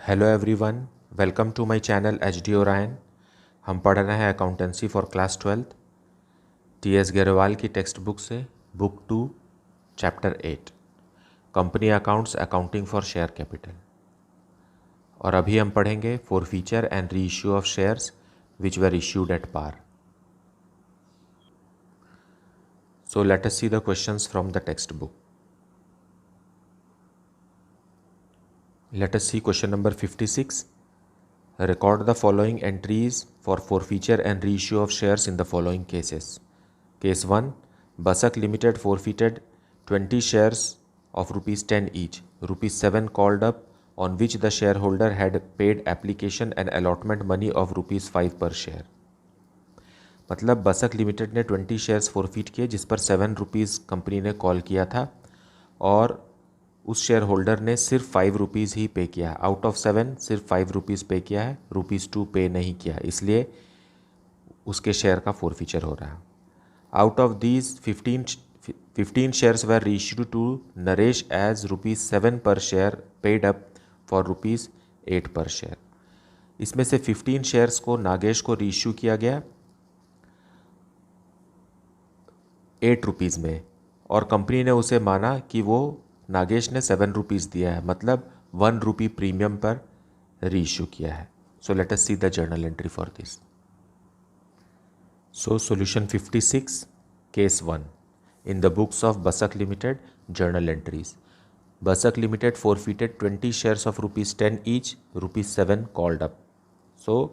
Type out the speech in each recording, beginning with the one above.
Hello everyone, welcome to my channel HD. Orion. हम पढ़ रहे हैं accountancy for class 12 TS. Grewal की टेक्स्ट बुक से book 2 chapter 8 company accounts accounting for share capital. और अभी हम पढ़ेंगे forfeiture and reissue of shares which were issued at par. So let us see the questions from the text book. Let us see question number 56. Record the following entries for forfeiture and reissue of shares in the following cases. Case 1. Basak Limited forfeited 20 shares of rupees 10 each. Rupees 7 called up on which the shareholder had paid application and allotment money of rupees 5 per share. मतलब Basak limited ने 20 shares forfeit किए जिस पर 7 rupees company ने call किया था और उस शेयर होल्डर ने सिर्फ 5 रुपीज़ ही पे किया है। आउट ऑफ 7 सिर्फ 5 रुपीज़ पे किया है, ₹2 पे नहीं किया, इसलिए उसके शेयर का फॉरफीचर हो रहा है। Out of these 15 shares were reissued to Naresh as ₹7 per share paid up for ₹8 पर शेयर। इसमें से 15 शेयर्स को नागेश को रीइश्यू किया गया 8 रुपीज़ में और कंपनी ने उसे माना कि वो नागेश ने 7 रुपीज़ दिया है, मतलब 1 रुपी प्रीमियम पर रीइश्यू किया है। So let us see the journal entry for this. So solution 56 case 1 in the books of Basak limited journal entries. Basak limited forfeited 20 shares of ₹10 each, ₹7 called up. So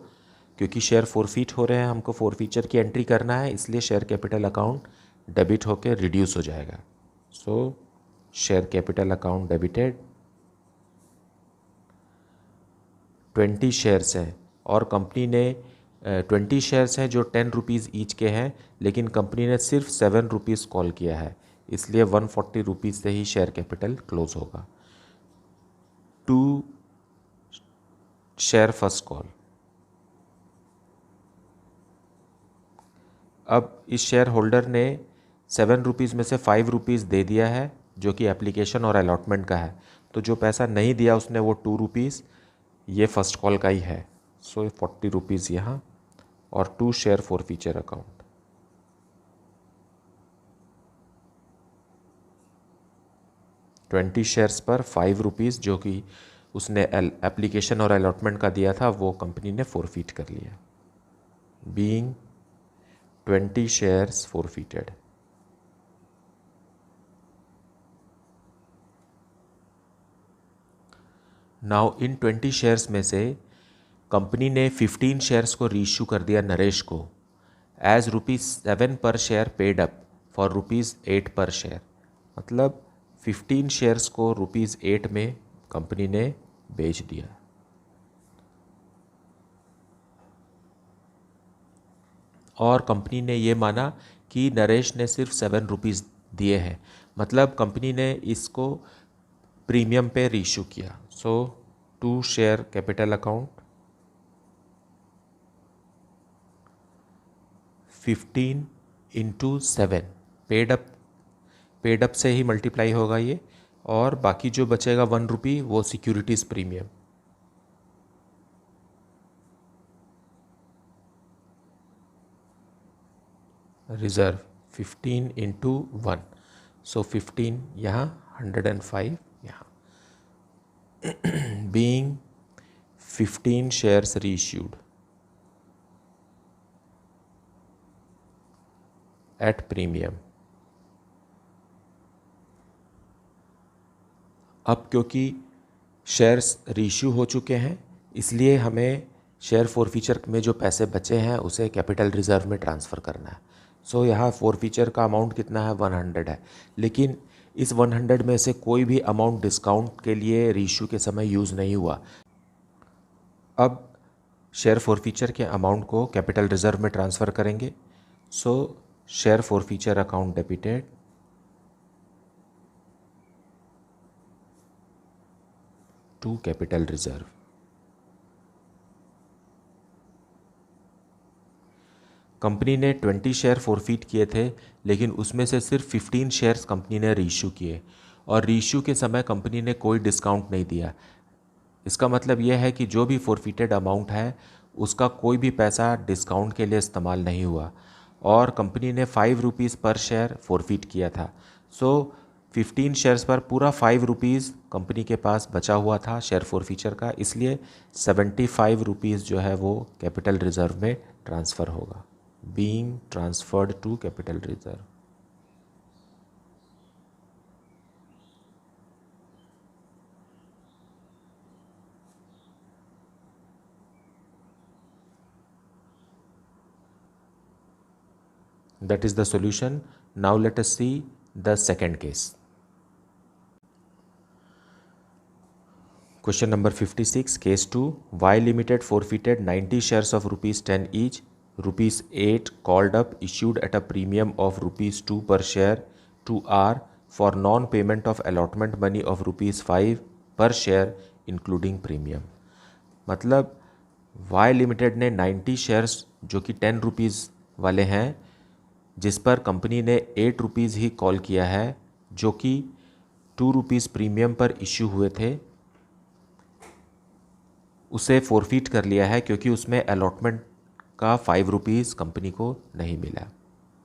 क्योंकि शेयर फॉरफीट हो रहे हैं, हमको forfeiture की entry करना है, इसलिए share capital account debit होकर रिड्यूस हो जाएगा। सो share capital account debited. 20 shares हैं और कंपनी ने 20 शेयर्स हैं जो 10 रुपीज़ ईच के हैं, लेकिन कंपनी ने सिर्फ 7 रुपीज़ कॉल किया है, इसलिए 140 रुपीज़ से ही शेयर कैपिटल क्लोज होगा। 2 शेयर फर्स्ट कॉल। अब इस शेयर होल्डर ने 7 रुपीज़ में से 5 रुपीज़ दे दिया है जो कि एप्लीकेशन और अलॉटमेंट का है, तो जो पैसा नहीं दिया उसने वो 2 रुपीज़ ये फर्स्ट कॉल का ही है। सो 40 रुपीज़ यहाँ और 2 share forfeiture account. Twenty shares पर 5 रुपीज़ जो कि उसने एप्लीकेशन और अलॉटमेंट का दिया था वो कंपनी ने फॉरफीट कर लिया। Being 20 shares forfeited. Now in 20 shares में से कंपनी ने 15 शेयर्स को रीइश्यू कर दिया नरेश को as ₹7 per share paid up for ₹8 पर शेयर। मतलब 15 शेयर्स को ₹8 में कंपनी ने बेच दिया। और कंपनी ने ये माना कि नरेश ने सिर्फ 7 रुपीज़ दिए हैं, मतलब कंपनी ने इसको प्रीमियम पे रीइश्यू किया। सो 2 share capital account 15 × 7 paid up से ही मल्टीप्लाई होगा ये, और बाकी जो बचेगा 1 रुपी वो सिक्योरिटीज़ प्रीमियम। रिजर्व 15 × 1, सो 15 यहाँ 105 यहाँ। Being 15 shares reissued at premium. अब क्योंकि शेयर्स रीइश्यू हो चुके हैं, इसलिए हमें शेयर फॉरफीचर में जो पैसे बचे हैं उसे कैपिटल रिजर्व में ट्रांसफ़र करना है। सो यहाँ फॉरफीचर का अमाउंट कितना है, 100 है, लेकिन इस 100 में से कोई भी अमाउंट डिस्काउंट के लिए रीइश्यू के समय यूज़ नहीं हुआ। अब शेयर फॉरफीचर के अमाउंट को कैपिटल रिजर्व में ट्रांसफ़र करेंगे। So share forfeiture account debited to capital reserve. Company ने 20 शेयर फॉरफीट किए थे, लेकिन उसमें से सिर्फ 15 शेयर्स कंपनी ने रीइश्यू किए और रीइश्यू के समय कंपनी ने कोई डिस्काउंट नहीं दिया। इसका मतलब यह है कि जो भी फोरफिटेड अमाउंट है उसका कोई भी पैसा डिस्काउंट के लिए इस्तेमाल नहीं हुआ और कंपनी ने 5 रुपीज़ पर शेयर फोरफिट किया था। सो 15 शेयर्स पर पूरा 5 रुपीज़ कंपनी के पास बचा हुआ था शेयर फोरफीचर का, इसलिए 75 रुपीज़ जो है वो कैपिटल रिजर्व में ट्रांसफ़र होगा, being transferred to capital reserve. That is the solution. Now let us see the second case. Question number 56, case 2. Y Limited forfeited 90 shares of rupees 10 each, rupees 8 called up, issued at a premium of rupees 2 per share to R for non-payment of allotment money of rupees 5 per share including premium. मतलब Y limited ने 90 shares जो कि 10 rupees वाले हैं जिस पर company ने 8 rupees ही call किया है, जो कि 2 रुपीज़ प्रीमियम पर इश्यू हुए थे, उसे फोरफिट कर लिया है क्योंकि उसमें अलॉटमेंट का 5 रुपीज़ कंपनी को नहीं मिला।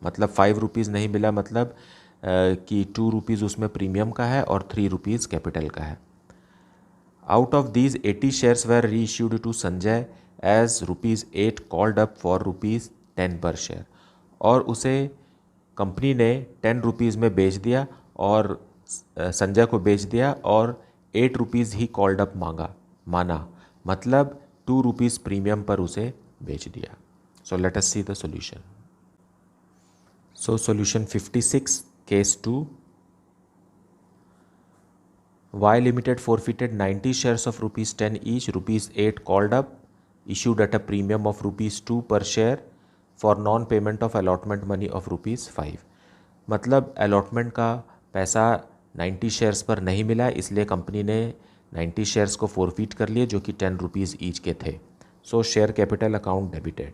मतलब 5 रुपीज़ नहीं मिला मतलब कि 2 रुपीज़ उसमें प्रीमियम का है और 3 रुपीज़ कैपिटल का है। Out of these 80 shares were reissued to Sanjay as rupees 8 called up for rupees 10 per share, और उसे कंपनी ने 10 रुपीज़ में बेच दिया और संजय को बेच दिया और 8 रुपीज़ ही कॉल्ड अप माना, मतलब 2 रुपीज़ प्रीमियम पर उसे बेच दिया। सो let us see the solution. So solution 56, case 2. Y Limited forfeited 90 shares of rupees 10 each, rupees 8 called up, issued at a premium of rupees 2 per share for non-payment of allotment money of rupees 5. मतलब allotment का पैसा 90 shares पर नहीं मिला, इसलिए company ने 90 shares को forfeit कर लिए जो कि 10 रुपीज़ ईच के थे। सो share capital account debited.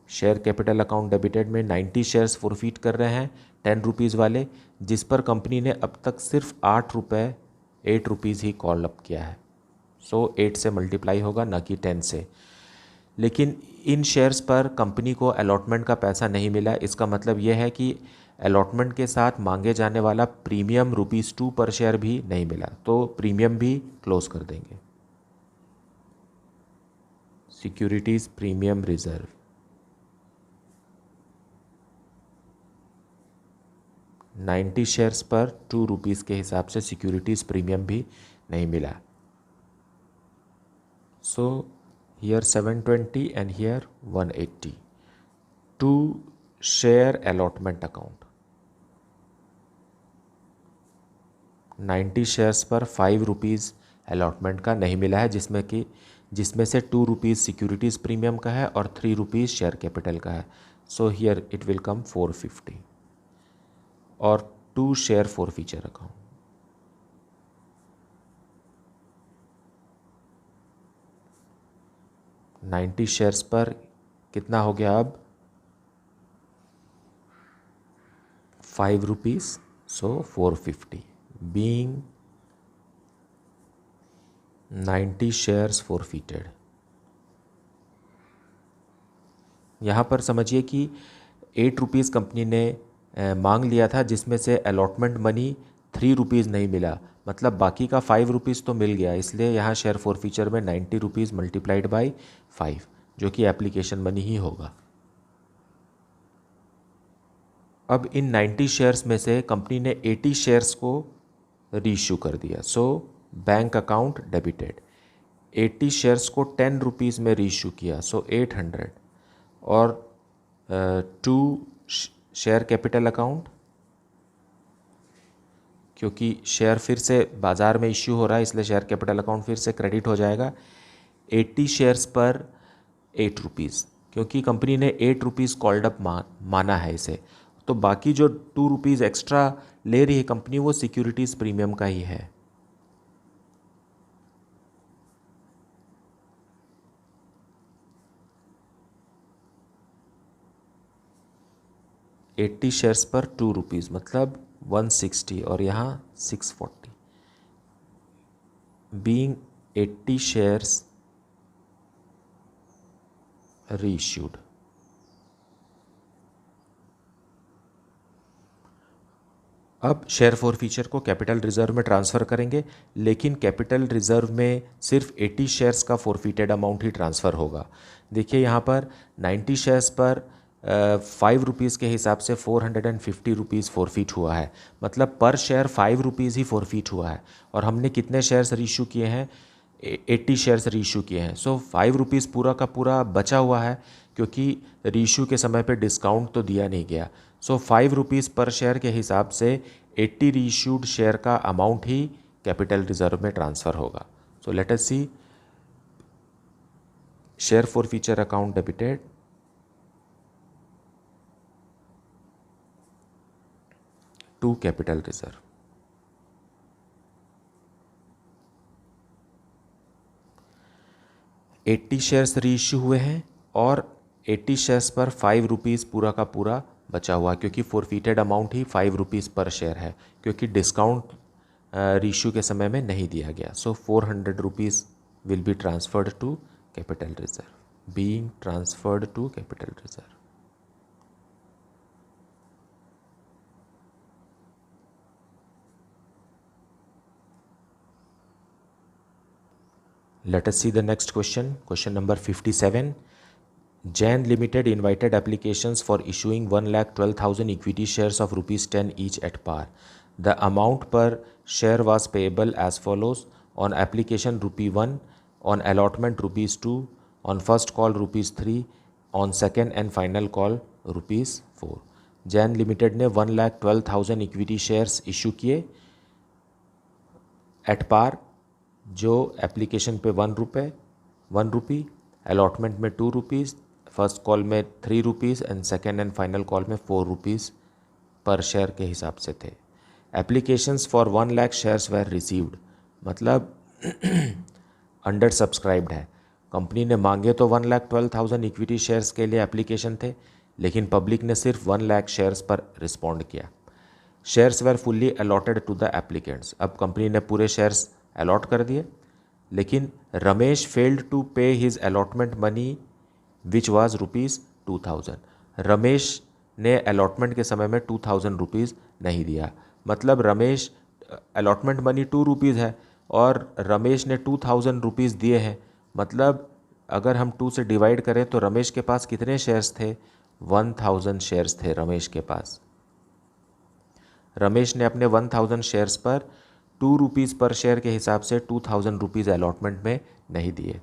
Share capital account debited में 90 शेयर्स फोरफिट कर रहे हैं 10 रुपीज़ वाले, जिस पर कंपनी ने अब तक सिर्फ 8 रुपीज़ ही कॉल अप किया है। सो 8 से मल्टीप्लाई होगा ना कि 10 से। लेकिन इन शेयर्स पर कंपनी को अलॉटमेंट का पैसा नहीं मिला। इसका मतलब यह है कि अलॉटमेंट के साथ मांगे जाने वाला प्रीमियम रुपीज़ 2 पर शेयर भी नहीं मिला, तो प्रीमियम भी क्लोज कर देंगे। Securities premium reserve, ninety shares पर 2 रुपीज़ के हिसाब से सिक्योरिटीज़ प्रीमियम भी नहीं मिला। So here 720 and here 180 to share allotment account. 90 shares पर 5 रुपीज़ अलॉटमेंट का नहीं मिला है, जिसमें से 2 रुपीज़ सिक्योरिटीज़ प्रीमियम का है और 3 रुपीज़ शेयर कैपिटल का है। So here it will come 450 और 2 share forfeiture account. Ninety shares पर कितना हो गया अब 5 रुपीज़, सो 450 बीइंग 90 शेयर्स फोरफिटेड। यहाँ पर समझिए कि 8 रुपीज़ कंपनी ने मांग लिया था, जिसमें से अलॉटमेंट मनी 3 रुपीज़ नहीं मिला, मतलब बाकी का 5 रुपीज़ तो मिल गया। इसलिए यहाँ शेयर फोरफीचर में 90 रुपीज़ मल्टीप्लाइड बाई 5 जो कि एप्लीकेशन मनी ही होगा। अब इन 90 शेयर्स में से कंपनी ने 80 शेयर्स को रीइश्यू कर दिया। सो बैंक अकाउंट डेबिटेड। 80 शेयर्स को 10 रुपीज़ में रीइश्यू किया, सो 800 और 2 शेयर कैपिटल अकाउंट, क्योंकि शेयर फिर से बाज़ार में इश्यू हो रहा है इसलिए शेयर कैपिटल अकाउंट फिर से क्रेडिट हो जाएगा। 80 शेयर्स पर 8 रुपीज़, क्योंकि कंपनी ने 8 रुपीज़ कॉल्ड अप माना है इसे, तो बाकी जो 2 रुपीज़ एक्स्ट्रा ले रही है कंपनी वो सिक्योरिटीज़ प्रीमियम का ही है। एट्टी शेयर्स पर 2 रुपीज़ मतलब 160 और यहाँ 640। being 80 shares reissued. अब शेयर फॉर फीचर को कैपिटल रिजर्व में ट्रांसफ़र करेंगे, लेकिन कैपिटल रिजर्व में सिर्फ 80 शेयर्स का फॉरफिटेड अमाउंट ही ट्रांसफ़र होगा। देखिए यहाँ पर 90 शेयर्स पर 5 रुपीज़ के हिसाब से 450 रुपीज़ फॉरफिट हुआ है, मतलब पर शेयर 5 रुपीज़ ही फॉरफिट हुआ है। और हमने कितने शेयर्स रीइशू किए हैं? 80 शेयर्स रीइशू किए हैं। सो 5 रुपीज़ पूरा का पूरा बचा हुआ है, क्योंकि रीइशू के समय पे डिस्काउंट तो दिया नहीं गया। सो 5 रुपीज़ पर शेयर के हिसाब से 80 रीइशूड शेयर का अमाउंट ही कैपिटल रिजर्व में ट्रांसफ़र होगा। So let us see, share forfeiture account debited to capital reserve. Eighty shares reissue हुए हैं और 80 शेयर्स पर 5 रुपीज़ पूरा का पूरा बचा हुआ, क्योंकि फॉरफिटेड अमाउंट ही 5 रुपीज़ पर शेयर है, क्योंकि डिस्काउंट रीइश्यू के समय में नहीं दिया गया। So 400 rupees will be transferred to capital reserve, being transferred to capital reserve. Let us see the next question. Question number 57. Jain Limited invited applications for issuing 1,12,000 equity shares of rupees 10 each at par. The amount per share was payable as follows: on application ₹1, on allotment ₹2, on first call ₹3, on second and final call ₹4. Jain Limited ने 1,12,000 equity shares issue किए at par, जो application पे 1 रुपी, allotment में 2 rupees, first call में 3 rupees and second and final call में 4 rupees per share के हिसाब से थे। Applications for 1 lakh shares were received, मतलब अंडर सब्सक्राइब्ड है। कंपनी ने मांगे तो 1,12,000 इक्विटी शेयर्स के लिए एप्लीकेशन थे, लेकिन पब्लिक ने सिर्फ 1 लाख शेयर्स पर रिस्पॉन्ड किया। Shares were fully allotted to the applicants, अब कंपनी ने पूरे शेयर्स अलॉट कर दिए, लेकिन Ramesh failed to pay his allotment money which was ₹2,000। Ramesh ने अलॉटमेंट के समय में 2,000 रुपीज़ नहीं दिया, मतलब रमेश अलॉटमेंट मनी 2 रुपीज़ है और रमेश ने 2,000 रुपीज़ दिए हैं, मतलब अगर हम 2 से डिवाइड करें तो रमेश के पास कितने शेयर्स थे? 1,000 शेयर्स थे रमेश के पास। रमेश ने अपने 1,000 शेयर्स पर 2 रुपीज़ पर शेयर के हिसाब से 2,000 रुपीज़ अलॉटमेंट में नहीं दिए।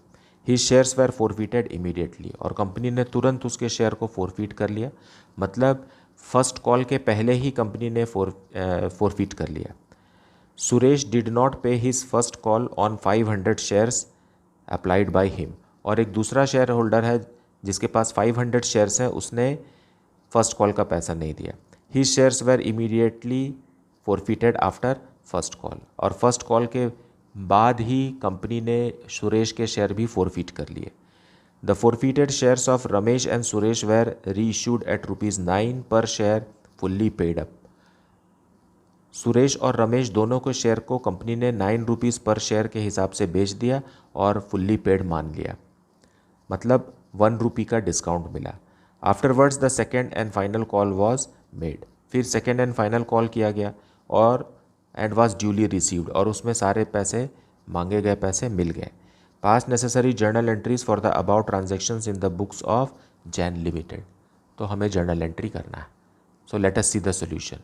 ही शेयर्स वेर फॉरफिटेड इमीडिएटली, और कंपनी ने तुरंत उसके शेयर को फॉरफिट कर लिया, मतलब फर्स्ट कॉल के पहले ही कंपनी ने फॉरफिट कर लिया। सुरेश डिड नॉट पे his first call on 500 shares applied by him, और एक दूसरा शेयर होल्डर है जिसके पास 500 शेयर्स हैं, उसने फर्स्ट कॉल का पैसा नहीं दिया। ही shares were immediately forfeited after first call, और फर्स्ट कॉल के बाद ही कंपनी ने सुरेश के शेयर भी फॉरफिट कर लिए। The forfeited shares of Ramesh and Suresh were reissued at ₹9 per share fully paid up. Suresh और रमेश दोनों के शेयर को कंपनी ने 9 रुपीज़ पर शेयर के हिसाब से बेच दिया और फुल्ली पेड मान लिया, मतलब 1 रुपी का डिस्काउंट मिला। Afterwards the second and final call was made, फिर सेकेंड एंड फाइनल कॉल किया गया और एंड वॉज ड्यूली रिसीव्ड, और उसमें सारे पैसे, मांगे गए पैसे मिल गए। Pass necessary journal entries for the about transactions in the books of Jain limited, तो हमें जर्नल एंट्री करना है। So let us see the solution.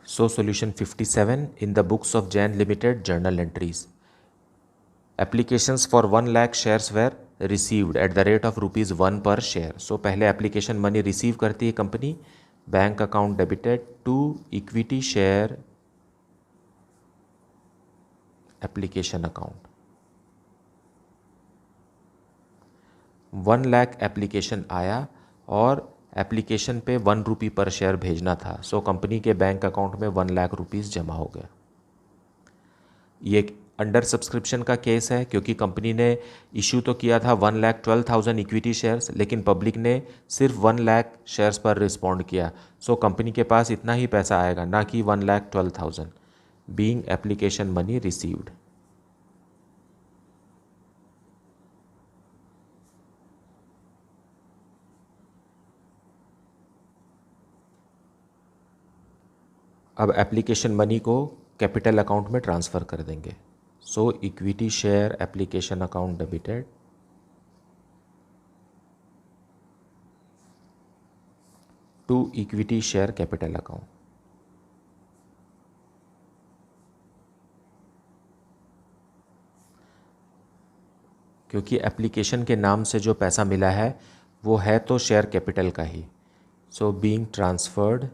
So solution 57, in the books of Jain limited journal entries. Applications for 1 lakh shares were received at the rate of ₹1 per share. सो पहले application money receive करती है company, bank account debited to equity share application account. 1 lakh application आया और application पे 1 रुपी पर share भेजना था, so company के बैंक अकाउंट में 1 लाख रुपीज़ जमा हो गया। ये अंडर सब्सक्रिप्शन का केस है, क्योंकि कंपनी ने इशू तो किया था 1,12,000 इक्विटी शेयर्स, लेकिन पब्लिक ने सिर्फ 1 लाख शेयर्स पर रिस्पॉन्ड किया, सो कंपनी के पास इतना ही पैसा आएगा, ना कि 1,12,000। being application money received. अब एप्लीकेशन मनी को कैपिटल अकाउंट में ट्रांसफ़र कर देंगे. So equity share application account debited to equity share capital account. क्योंकि एप्लीकेशन के नाम से जो पैसा मिला है वो है तो शेयर कैपिटल का ही. So being transferred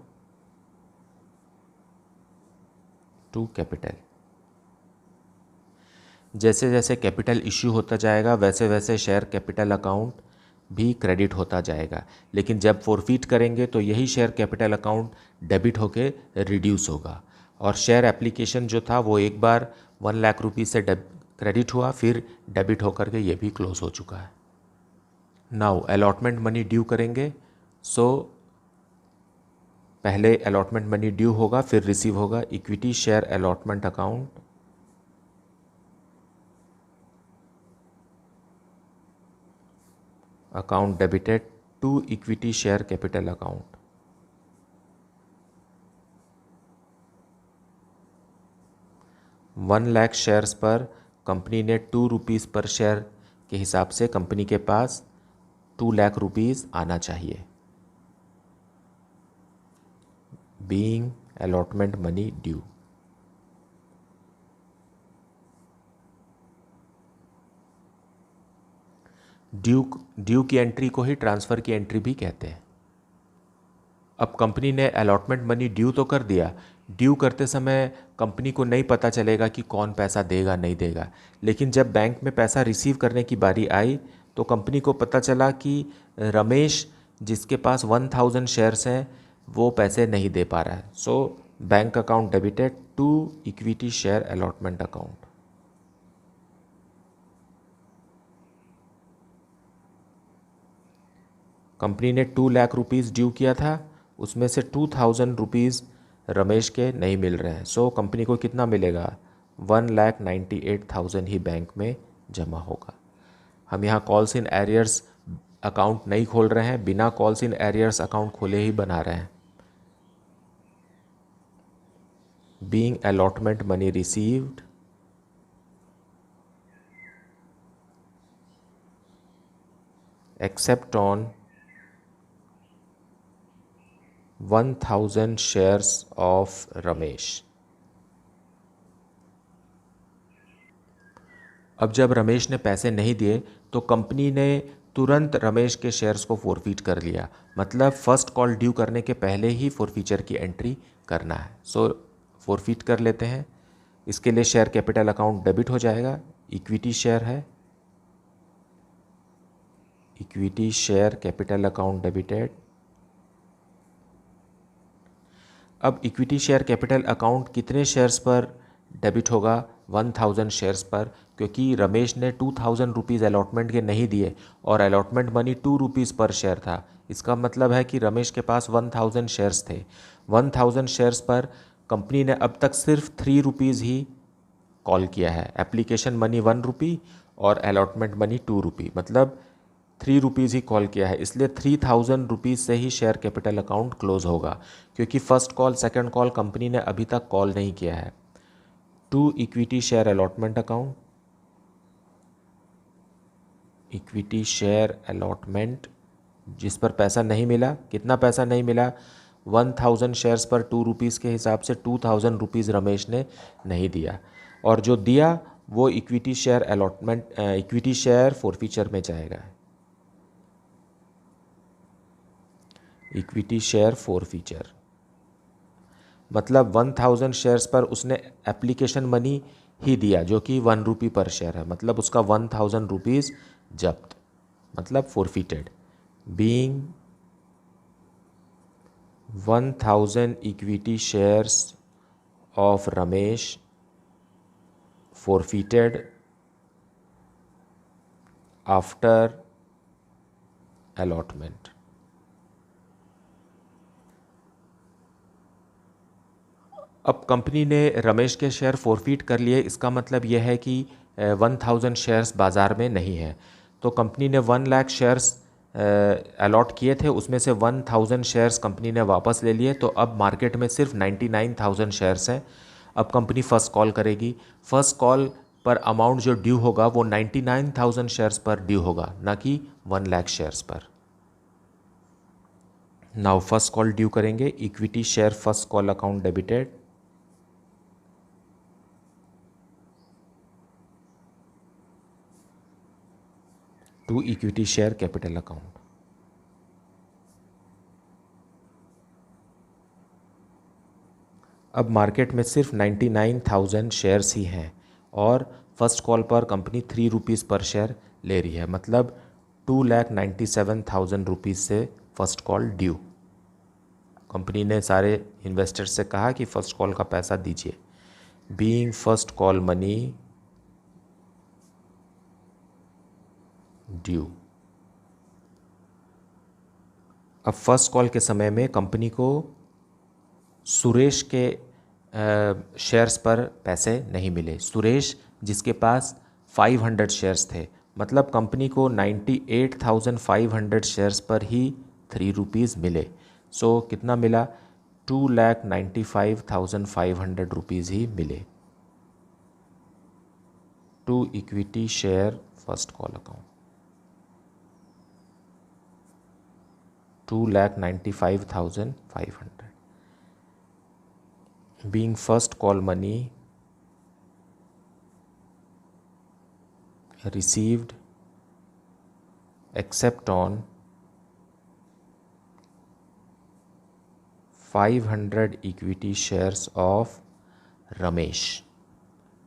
to capital. जैसे जैसे कैपिटल इश्यू होता जाएगा वैसे वैसे शेयर कैपिटल अकाउंट भी क्रेडिट होता जाएगा. लेकिन जब फोरफीट करेंगे तो यही शेयर कैपिटल अकाउंट डेबिट होके रिड्यूस होगा. और शेयर एप्लीकेशन जो था वो एक बार 1,00,000 रुपीज़ से क्रेडिट हुआ, फिर डेबिट होकर के ये भी क्लोज हो चुका है. नाउ अलॉटमेंट मनी ड्यू करेंगे. सो पहले अलॉटमेंट मनी ड्यू होगा, फिर रिसीव होगा. Equity share allotment account account debited to equity share capital account. ₹1,00,000 shares पर कंपनी ने ₹2 पर शेयर के हिसाब से कंपनी के पास ₹2,00,000 आना चाहिए. Being allotment money due. Due की एंट्री को ही ट्रांसफ़र की एंट्री भी कहते हैं. अब कंपनी ने अलॉटमेंट मनी ड्यू तो कर दिया. ड्यू करते समय कंपनी को नहीं पता चलेगा कि कौन पैसा देगा नहीं देगा. लेकिन जब बैंक में पैसा रिसीव करने की बारी आई तो कंपनी को पता चला कि रमेश जिसके पास 1,000 शेयर्स हैं वो पैसे नहीं दे पा रहा है. So bank account debited to equity share allotment account. Company ने ₹2,00,000 ड्यू किया था, उसमें से 2,000 रुपीज़ रमेश के नहीं मिल रहे हैं. सो कंपनी को कितना मिलेगा? 1,98,000 ही बैंक में जमा होगा. हम यहाँ कॉल्स इन एरियर्स अकाउंट नहीं खोल रहे हैं, बिना कॉल्स इन एरियर्स अकाउंट खोले ही बना रहे हैं. Being allotment money received except on 1,000 shares of Ramesh. अब जब रमेश ने पैसे नहीं दिए तो कंपनी ने तुरंत रमेश के शेयर्स को फोरफीट कर लिया. मतलब फर्स्ट कॉल ड्यू करने के पहले ही फोरफीचर की एंट्री करना है. सो फोरफीट कर लेते हैं. इसके लिए शेयर कैपिटल अकाउंट डेबिट हो जाएगा. इक्विटी शेयर है, equity share capital account debited. अब इक्विटी शेयर कैपिटल अकाउंट कितने शेयर्स पर डेबिट होगा? 1,000 शेयर्स पर, क्योंकि रमेश ने 2,000 रुपीज़ अलॉटमेंट के नहीं दिए और अलॉटमेंट मनी ₹2 पर शेयर था. इसका मतलब है कि रमेश के पास 1,000 शेयर्स थे. 1,000 शेयर्स पर कंपनी ने अब तक सिर्फ ₹3 ही कॉल किया है. एप्लीकेशन मनी ₹1 और अलॉटमेंट मनी ₹2, मतलब ₹3 ही कॉल किया है. इसलिए 3,000 रुपीज़ से ही शेयर कैपिटल अकाउंट क्लोज होगा, क्योंकि first call second call company ने अभी तक कॉल नहीं किया है. To equity share allotment account, equity share allotment जिस पर पैसा नहीं मिला. कितना पैसा नहीं मिला? 1,000 शेयर्स पर ₹2 के हिसाब से 2,000 रुपीज़ रमेश ने नहीं दिया. और जो दिया वो equity share allotment, equity share forfeiture में जाएगा. इक्विटी शेयर फोरफीचर मतलब 1,000 शेयर्स पर उसने एप्लीकेशन मनी ही दिया जो कि ₹1 पर शेयर है. मतलब उसका 1,000 रुपीज़ जब्त, मतलब forfeited. Being 1,000 equity shares of Ramesh forfeited after allotment. अब कंपनी ने रमेश के शेयर फोरफीट कर लिए, इसका मतलब यह है कि 1000 शेयर्स बाज़ार में नहीं है। तो कंपनी ने 1 लाख शेयर्स अलॉट किए थे, उसमें से 1000 शेयर्स कंपनी ने वापस ले लिए। तो अब मार्केट में सिर्फ 99,000 शेयर्स हैं। अब कंपनी फ़र्स्ट कॉल करेगी। फ़र्स्ट कॉल पर अमाउंट जो ड्यू होगा वो 99,000 शेयर्स पर ड्यू होगा, ना कि 1 लाख शेयर्स पर। नाउ फर्स्ट कॉल ड्यू करेंगे। Equity share first call account debited. To equity share capital account. अब मार्केट में सिर्फ 99,000 शेयर्स ही हैं और फर्स्ट कॉल पर कंपनी 3 रुपीज़ पर शेयर ले रही है, मतलब 2,97,000 रुपीज़ से फर्स्ट कॉल ड्यू। कंपनी ने सारे इन्वेस्टर्स से कहा कि फर्स्ट कॉल का पैसा दीजिए। Being first call money due. अब फर्स्ट कॉल के समय में कंपनी को सुरेश के शेयर्स पर पैसे नहीं मिले। सुरेश जिसके पास 500 शेयर्स थे, मतलब कंपनी को 98,500 शेयर्स पर ही 3 रुपीज़ मिले। सो कितना मिला? 2,95,500 रुपीज़ ही मिले to equity share first call account. 2,95,500 being first call money received except on 500 equity shares of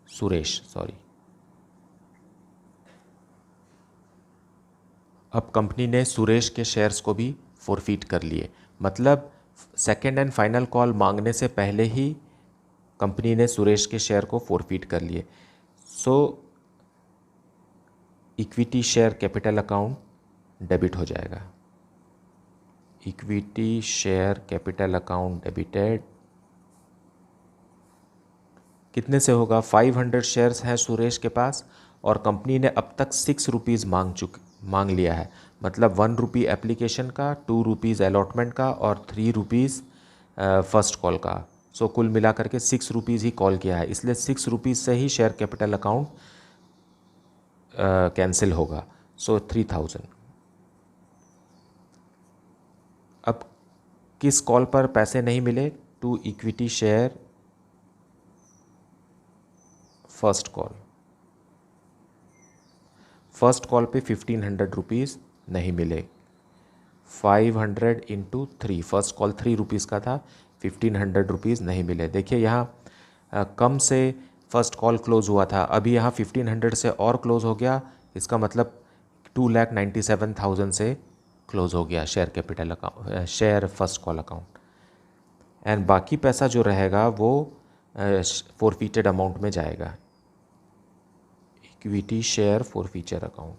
Suresh. अब कंपनी ने सुरेश के शेयर्स को भी फोरफीट कर लिए, मतलब सेकेंड एंड फाइनल कॉल मांगने से पहले ही कंपनी ने सुरेश के शेयर को फोरफीट कर लिए। So equity share capital account debit हो जाएगा। Equity share capital account debited. कितने से होगा? 500 शेयर्स हैं सुरेश के पास और कंपनी ने अब तक 6 रुपीज़ मांग लिया है, मतलब 1 रुपी एप्लीकेशन का, 2 रुपीज़ अलॉटमेंट का और 3 रुपीज़ फर्स्ट कॉल का। सो कुल मिला करके 6 रुपीज़ ही कॉल किया है, इसलिए 6 रुपीज़ से ही शेयर कैपिटल अकाउंट कैंसिल होगा। सो 3000। अब किस कॉल पर पैसे नहीं मिले? To equity share first call. First call पे 1500 रुपीज़ नहीं मिले। 500 इंटू 3, फर्स्ट कॉल 3 रुपीज़ का था, 1500 रुपीज़ नहीं मिले। देखिए यहाँ कम से फर्स्ट कॉल क्लोज़ हुआ था, अभी यहाँ 1500 से और क्लोज़ हो गया, इसका मतलब 2,97,000 से क्लोज़ हो गया share capital account, share first call account. And बाकी पैसा जो रहेगा वो फोरफीटेड अमाउंट में जाएगा। इक्विटी शेयर फोरफीचर अकाउंट,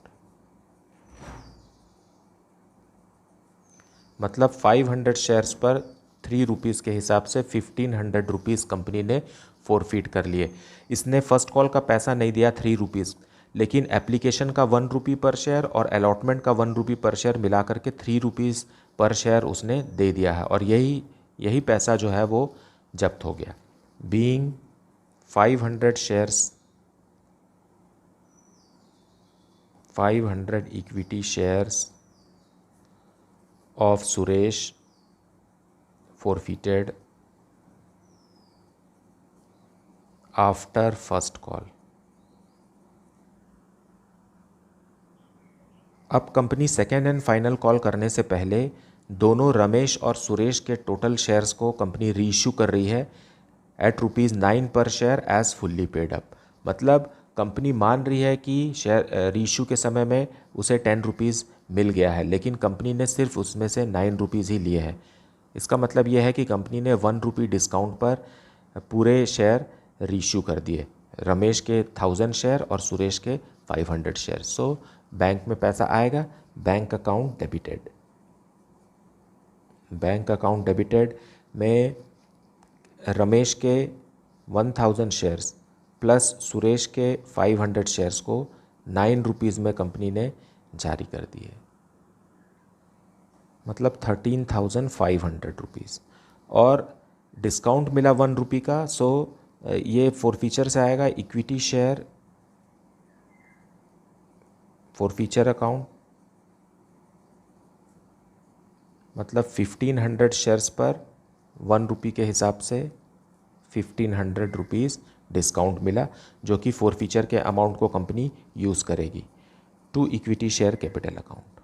मतलब 500 शेयर्स पर 3 रुपीज़ के हिसाब से 1500 रुपीज़ कंपनी ने फोरफीट कर लिए। इसने फर्स्ट कॉल का पैसा नहीं दिया 3 रुपीज़, लेकिन एप्लीकेशन का 1 रुपी पर शेयर और अलॉटमेंट का 1 रुपी पर शेयर मिला करके 3 रुपीज़ पर शेयर उसने दे दिया है और यही पैसा जो है वो जब्त हो गया। Being 500 shares, 500 equity shares of Suresh forfeited after first call। अब company second and final call करने से पहले दोनों रमेश और सुरेश के टोटल शेयर्स को कंपनी रीइश्यू कर रही है at ₹9 per share as fully paid up. मतलब कंपनी मान रही है कि शेयर रीइश्यू के समय में उसे 10 रुपीज़ मिल गया है, लेकिन कंपनी ने सिर्फ उसमें से 9 रुपीज़ ही लिए हैं। इसका मतलब यह है कि कंपनी ने 1 रुपी डिस्काउंट पर पूरे शेयर रीइश्यू कर दिए, रमेश के 1000 शेयर और सुरेश के 500 शेयर। सो बैंक में पैसा आएगा, bank account debited. Bank account debited में रमेश के 1000 शेयर्स प्लस सुरेश के 500 शेयर्स को 9 रुपीज़ में कंपनी ने जारी कर दिए, मतलब 13,500 रुपीज़। और डिस्काउंट मिला 1 रुपये का, सो ये फॉरफीचर से आएगा इक्विटी शेयर फॉरफीचर अकाउंट, मतलब 1500 शेयर्स पर 1 रुपये के हिसाब से 1500 रुपीज़ डिस्काउंट मिला, जो कि फॉरफीचर के अमाउंट को कंपनी यूज़ करेगी to equity share capital account.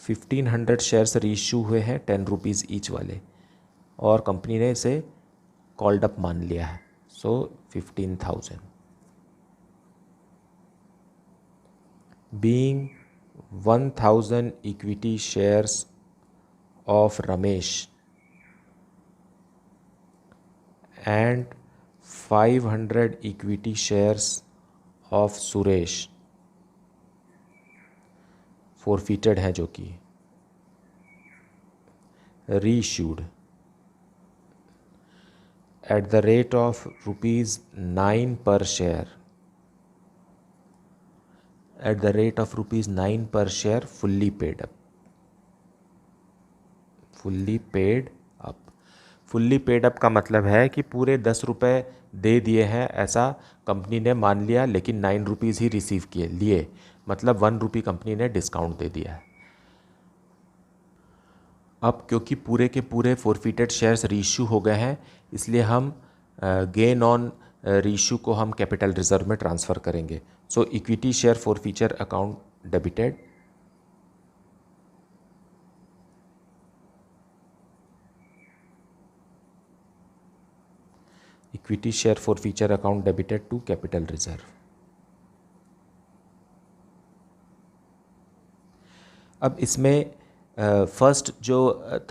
$1500 shares reissue हुए हैं 10 रुपीज़ ईच वाले, और कंपनी ने इसे कॉल्ड अप मान लिया है, so 15,000। Being 1000 equity shares of Ramesh and 500 equity shares of Suresh forfeited हैं, जो कि reissued at the rate of ₹9 per share, at the rate of ₹9 per share fully paid up, fully paid up. Fully paid up का मतलब है कि पूरे 10 रुपये दे दिए हैं ऐसा कंपनी ने मान लिया, लेकिन 9 रुपीज़ ही रिसीव किए लिए, मतलब 1 रुपये कंपनी ने डिस्काउंट दे दिया है। अब क्योंकि पूरे के पूरे फॉरफिटेड शेयर्स रीइश्यू हो गए हैं, इसलिए हम गेन ऑन रीइश्यू को हम कैपिटल रिजर्व में ट्रांसफ़र करेंगे। So equity share forfeiture account debited, equity share forfeiture account debited to capital reserve. अब इसमें फर्स्ट जो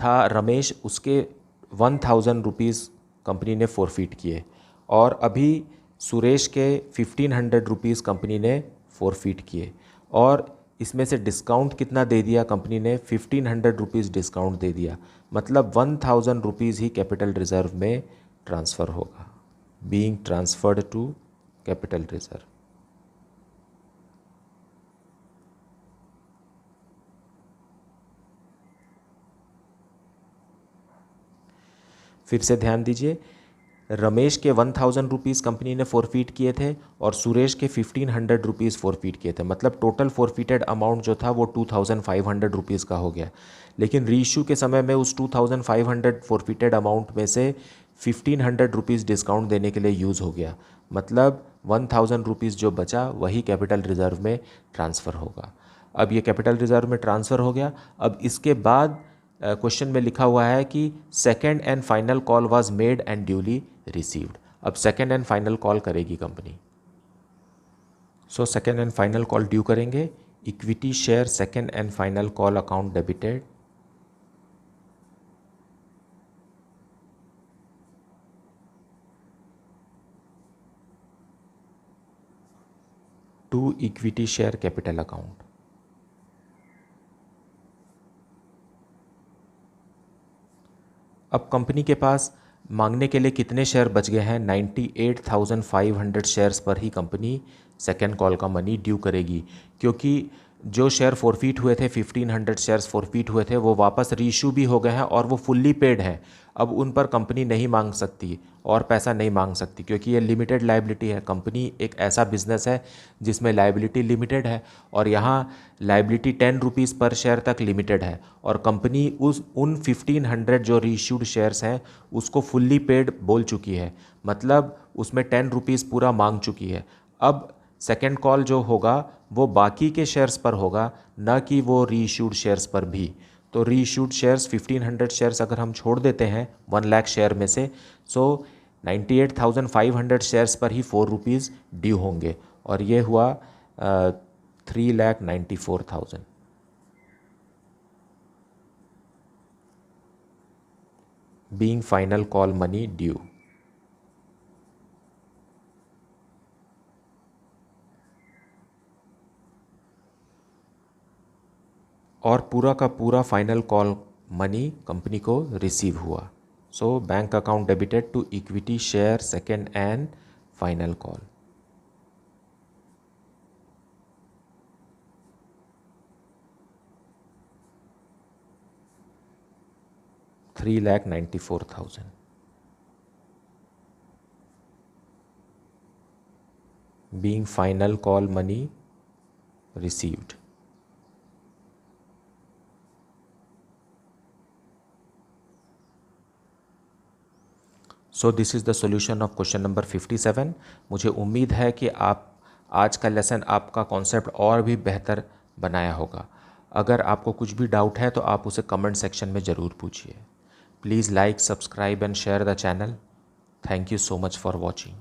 था रमेश, उसके 1000 रुपीज़ कंपनी ने फॉरफीट किए, और अभी सुरेश के 1500 रुपीज़ कंपनी ने फॉरफीट किए, और इसमें से डिस्काउंट कितना दे दिया कंपनी ने, 1500 रुपीज़ डिस्काउंट दे दिया, मतलब 1000 रुपीज़ ही कैपिटल रिजर्व में ट्रांसफ़र होगा, being transferred to capital reserve. फिर से ध्यान दीजिए, रमेश के 1000 रुपीज़ कंपनी ने फॉरफीट किए थे और सुरेश के 1500 रुपीज़ फॉरफीट किए थे, मतलब टोटल फॉरफीटेड अमाउंट जो था वो 2500 रुपीज़ का हो गया। लेकिन रीइश्यू के समय में उस 2500 फॉरफीटेड अमाउंट में से 1500 रुपीज़ डिस्काउंट देने के लिए यूज़ हो गया, मतलब 1000 रुपीज़ जो बचा वही कैपिटल रिजर्व में ट्रांसफ़र होगा। अब ये कैपिटल रिजर्व में ट्रांसफ़र हो गया। अब इसके बाद क्वेश्चन में लिखा हुआ है कि second and final call was made and duly received. अब सेकेंड एंड फाइनल कॉल करेगी company, so second and final call due करेंगे। Equity share second and final call account debited, to equity share capital account. अब company के पास मांगने के लिए कितने शेयर बच गए हैं, 98,500 शेयर्स पर ही कंपनी सेकेंड कॉल का मनी ड्यू करेगी, क्योंकि जो शेयर फॉरफीट हुए थे 1500 शेयर्स फॉरफीट हुए थे वो वापस रीइश्यू भी हो गए हैं और वो फुल्ली पेड है। अब उन पर कंपनी नहीं मांग सकती और पैसा नहीं मांग सकती, क्योंकि ये लिमिटेड लायबिलिटी है। कंपनी एक ऐसा बिजनेस है जिसमें लायबिलिटी लिमिटेड है, और यहाँ लायबिलिटी 10 रुपीज़ पर शेयर तक लिमिटेड है, और कंपनी उन 1500 जो रीइश्यूड शेयर्स हैं उसको फुल्ली पेड बोल चुकी है, मतलब उसमें 10 रुपीज़ पूरा मांग चुकी है। अब सेकेंड कॉल जो होगा वो बाकी के शेयर्स पर होगा, ना कि वो रीइश्यूड शेयर्स पर भी। तो रीइश्यूड शेयर्स 1500 शेयर्स अगर हम छोड़ देते हैं 1 लाख शेयर में से, सो 98,500 शेयर्स पर ही 4 रुपीज़ ड्यू होंगे, और ये हुआ 3,94,000। Being final call money due. और पूरा का पूरा फाइनल कॉल मनी कंपनी को रिसीव हुआ. So bank account debited to equity share second and final call. 3,94,000. Being final call money received. So this is the solution of question number 57. मुझे उम्मीद है कि आप आज का लेसन आपका कॉन्सेप्ट और भी बेहतर बनाया होगा. अगर आपको कुछ भी डाउट है तो आप उसे कमेंट सेक्शन में ज़रूर पूछिए. Please like, subscribe and share the channel. Thank you so much for watching.